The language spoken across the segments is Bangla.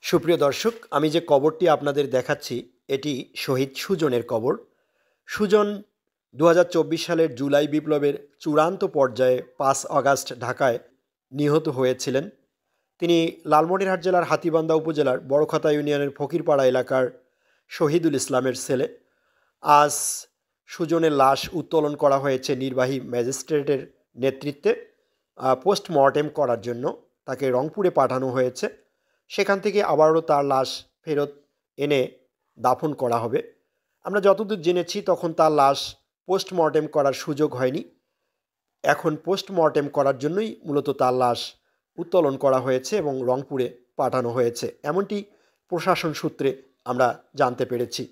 সুপ্রিয় দর্শক, আমি যে কবরটি আপনাদের দেখাচ্ছি এটি শহীদ সুজনের কবর। সুজন ২০২৪ সালের জুলাই বিপ্লবের চূড়ান্ত পর্যায়ে ৫ আগস্ট ঢাকায় নিহত হয়েছিলেন। তিনি লালমনিরহাট জেলার হাতীবান্ধা উপজেলার বড়খাতা ইউনিয়নের ফকিরপাড়া এলাকার শহীদুল ইসলামের ছেলে। আজ সুজনের লাশ উত্তোলন করা হয়েছে নির্বাহী ম্যাজিস্ট্রেটের নেতৃত্বে। পোস্টমর্টেম করার জন্য তাকে রংপুরে পাঠানো হয়েছে। সেখান থেকে আবারও তার লাশ ফেরত এনে দাফন করা হবে। আমরা যতদূর জেনেছি তখন তার লাশ পোস্টমর্টেম করার সুযোগ হয়নি। এখন পোস্টমর্টেম করার জন্যই মূলত তার লাশ উত্তোলন করা হয়েছে এবং রংপুরে পাঠানো হয়েছে, এমনটি প্রশাসন সূত্রে আমরা জানতে পেরেছি।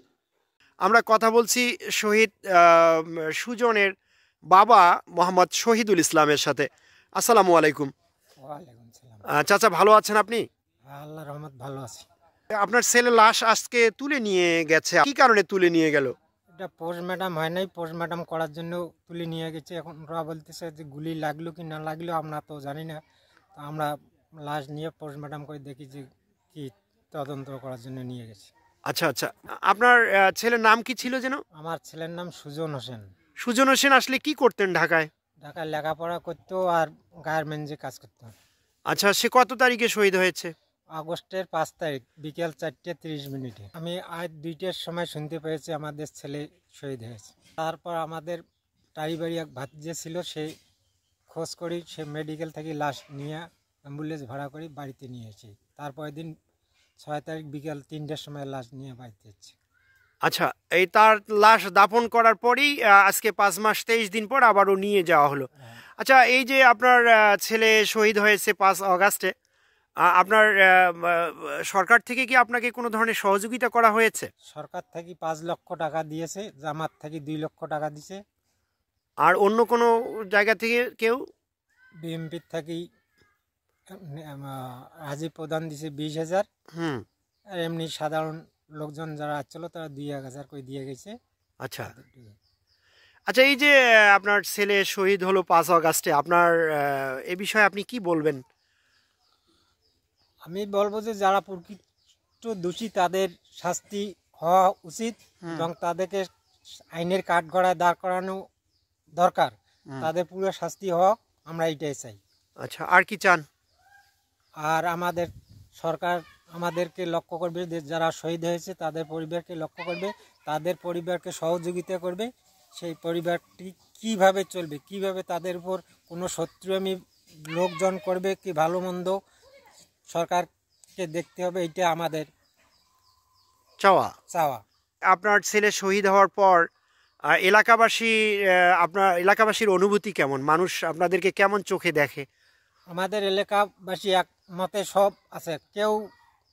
আমরা কথা বলছি শহীদ সুজনের বাবা মোহাম্মদ শহীদুল ইসলামের সাথে। আসসালামু আলাইকুম। ওয়ালাইকুম সালাম। চাচা, ভালো আছেন আপনি? আল্লাহর রহমত ভালো আছি। আপনার ছেলে লাশ আজকে তুলে নিয়ে গেছে, কি কারণে তুলে নিয়ে গেল? এটা পোস্টমর্টম হয় নাই, পোস্টমর্টম করার জন্য তুলে নিয়ে গেছে। এখন ওরা বলতেছে যে গুলি লাগলো কি না লাগলো আমরা তো জানি না। তো আমরা লাশ নিয়ে পোস্টমর্টম করে দেখি যে কি তদন্ত করার জন্য নিয়ে গেছে। আচ্ছা আচ্ছা, আপনার ছেলের নাম কি ছিল যেন? আমার ছেলের নাম সুজন হোসেন। সুজন হোসেন আসলে কি করতেন ঢাকায়? ঢাকায় লেখাপড়া করতো আর গার্মেন্টসে কাজ করতো। আচ্ছা, সে কত তারিখে শহীদ হয়েছে? আগস্টের ৫ তারিখ বিকেল ৪:৩০। আমি আজ ২টার সময় শুনতে পেয়েছি আমাদের ছেলে শহীদ হয়েছে। তারপর আমাদের টাইবাড়ি এক ভাতিজা ছিল, সে খোঁজ করি, সে মেডিকেল থেকে লাশ নিয়ে অ্যাম্বুলেন্স ভাড়া করে বাড়িতে নিয়ে এসেছি। তারপরের দিন ৬ তারিখ বিকেল ৩টার সময় লাশ নিয়ে বাড়িতে এসেছি। আচ্ছা, এই তার লাশ দাফন করার পরেই আজকে ৫ মাস ২৩ দিন পর আবারও নিয়ে যাওয়া হলো। আচ্ছা, এই যে আপনার ছেলে শহীদ হয়েছে ৫ আগস্টে, আপনার সরকার থেকে কি আপনাকে কোনো ধরনের সহযোগিতা করা হয়েছে? সরকার থেকে ৫ লক্ষ টাকা দিয়েছে, জামাত থেকে ২ লক্ষ টাকা দিয়েছে। আর অন্য কোনো জায়গা থেকে কেউ? বিএমপির থেকে রাজীব প্রধান দিয়েছে ২০,০০০। আর এমনি সাধারণ লোকজন যারা আসছিল তারা ২-১,০০০ করে দিয়ে গেছে। আচ্ছা আচ্ছা, এই যে আপনার ছেলে শহীদ হলো ৫ আগস্টে, আপনার এ বিষয়ে আপনি কি বলবেন? আমি বলবো যে যারা প্রকৃত দোষী তাদের শাস্তি হওয়া উচিত এবং তাদেরকে আইনের কাঠগড়ায় দাঁড় করানো দরকার। তাদের পুরো শাস্তি হওয়া, আমরা এইটাই চাই। আচ্ছা, আর কি চান? আর আমাদের সরকার আমাদেরকে লক্ষ্য করবে, যারা শহীদ হয়েছে তাদের পরিবারকে লক্ষ্য করবে, তাদের পরিবারকে সহযোগিতা করবে। সেই পরিবারটি কিভাবে চলবে, কিভাবে তাদের উপর কোনো শত্রু আমি লোকজন করবে কি ভালো মন্দ, সরকারকে দেখতে হবে। এটা আমাদের চাওয়া। আপনার ছেলে শহীদ হওয়ার পর এলাকাবাসীর অনুভূতি কেমন? মানুষ আপনাদেরকে কেমন চোখে দেখে? আমাদের এলাকাবাসী এক মতে সব আছে, কেউ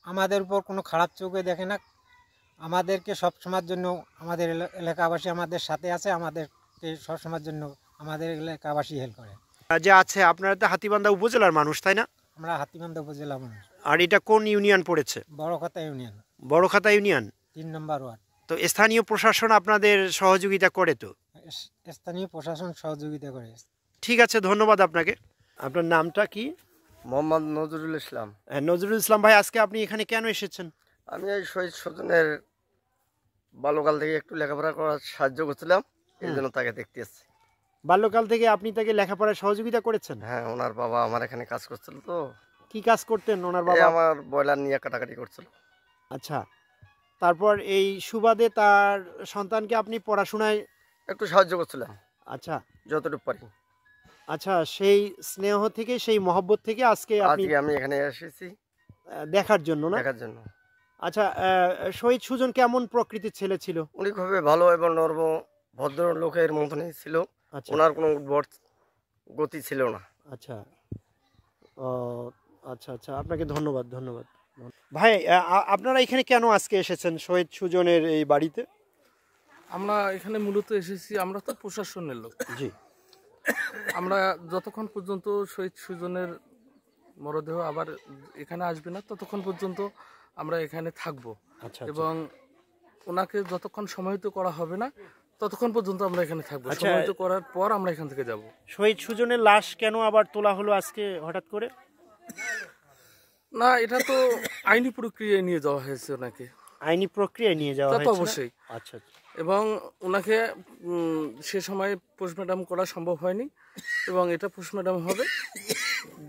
আমাদের উপর কোনো খারাপ চোখে দেখে না। আমাদেরকে সবসময়ের জন্য আমাদের এলাকাবাসী আমাদের সাথে আছে, আমাদেরকে সবসময়ের জন্য আমাদের এলাকাবাসী হেল্প করে। যে আছে, আপনারা তো হাতীবান্ধা উপজেলার মানুষ, তাই না? আমরা হাতীবান্ধা উপজেলা মানুষ। আর এটা কোন ইউনিয়ন পড়েছে? বড়খাতা ইউনিয়ন। বড়খাতা ইউনিয়ন ৩ নম্বর ওয়ার্ড। তো স্থানীয় প্রশাসন আপনাদের সহযোগিতা করে? তো স্থানীয় প্রশাসন সহযোগিতা করে। ঠিক আছে, ধন্যবাদ আপনাকে। আপনার নামটা কি? মোহাম্মদ নজরুল ইসলাম। নজরুল ইসলাম ভাই, আজকে আপনি এখানে কেন এসেছেন? আমি এই শহীদ সুজনের বাল্যকাল থেকে একটু লেখাপড়া করার সাহায্য করছিলাম, এই জন্য তাকে দেখতে এসেছি। বাল্যকাল থেকে আপনি তাকে লেখাপড়ায় সহযোগিতা করেছেন? হ্যাঁ, ওনার বাবা আমার এখানে কাজ করছিল। তো কি কাজ করতেন ওনার বাবা? আমার ব্রয়লার নিয়ে কাটাকাটি করছিল। আচ্ছা, তারপর এই সুবাদে তার সন্তানকে আপনি পড়াশোনায় একটু সাহায্য করছিলাম। আচ্ছা, যতটুকু পারি। আচ্ছা, সেই স্নেহ থেকে, সেই মহব্বত থেকে আজকে আমি এখানে এসেছি দেখার জন্য না? দেখার জন্য। আচ্ছা, শহীদ সুজন কেমন প্রকৃতির ছেলে ছিল? উনি খুবই ভালো এবং নর্ম ভদ্র লোকের মতনই ছিল। আচ্ছা, ওনার কোনো উদ্ভট গতি ছিল না। আচ্ছা, ও আচ্ছা আচ্ছা, আপনাকে ধন্যবাদ। ভাই, আপনারা এখানে কেন আজকে এসেছেন শহীদ সুজনের এই বাড়িতে? আমরা এখানে মূলত এসেছি, আমরা তো প্রশাসনের লোক। জি। আমরা যতক্ষণ পর্যন্ত শহীদ সুজনের মরদেহ আবার এখানে আসবে না ততক্ষণ পর্যন্ত আমরা এখানে থাকবো। আচ্ছা, এবং ওনাকে যতক্ষণ সমাহিত করা হবে না ততক্ষণ পর্যন্ত আমরা এখানে থাকবো। আচ্ছা, সমাহিত করার পর আমরা এখান থেকে যাব। শহীদ সুজনের লাশ কেন আবার তোলা হলো আজকে হঠাৎ করে? না, এটা তো আইনি প্রক্রিয়ায় নিয়ে যাওয়া হয়েছে ওনাকে। আইনি প্রক্রিয়ায় নিয়ে যাওয়া তা তো হয়েছে না? অবশ্যই। আচ্ছা আচ্ছা। এবং ওনাকে সে সময় পোস্টমর্টম করা সম্ভব হয়নি, এবং এটা পোস্টমর্টম হবে।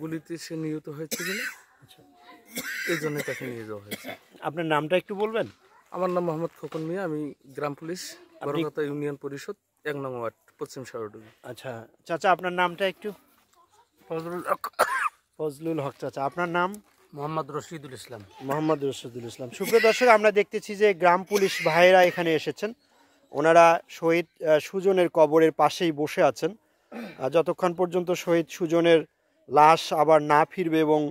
গুলিতে সে নিহত হয়েছে কিনা এই জন্য তাকে নিয়ে যাওয়া হয়েছে। আপনার নামটা একটু বলবেন? আমার নাম মোহাম্মদ খোকন মিয়া, আমি গ্রাম পুলিশ বড়কাতা ইউনিয়ন পরিষদ 1 নং ওয়ার্ড পশ্চিম সারডুবি। আচ্ছা চাচা, আপনার নামটা একটু? ফজলুল হক চাচা। আপনার নাম? মোহাম্মদ রশিদুল ইসলাম। মোহাম্মদ রশিদুল ইসলাম। সুপ্রিয় দর্শক, আমরা দেখতেছি যে গ্রাম পুলিশ ভাইয়েরা এখানে এসেছেন। ওনারা শহীদ সুজনের কবরের পাশেই বসে আছেন। যতক্ষণ পর্যন্ত শহীদ সুজনের লাশ আবার না ফিরবে এবং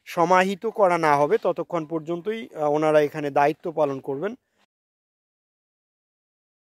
সমাহিত করা না হবে ততক্ষণ পর্যন্তই ওনারা এখানে দায়িত্ব পালন করবেন।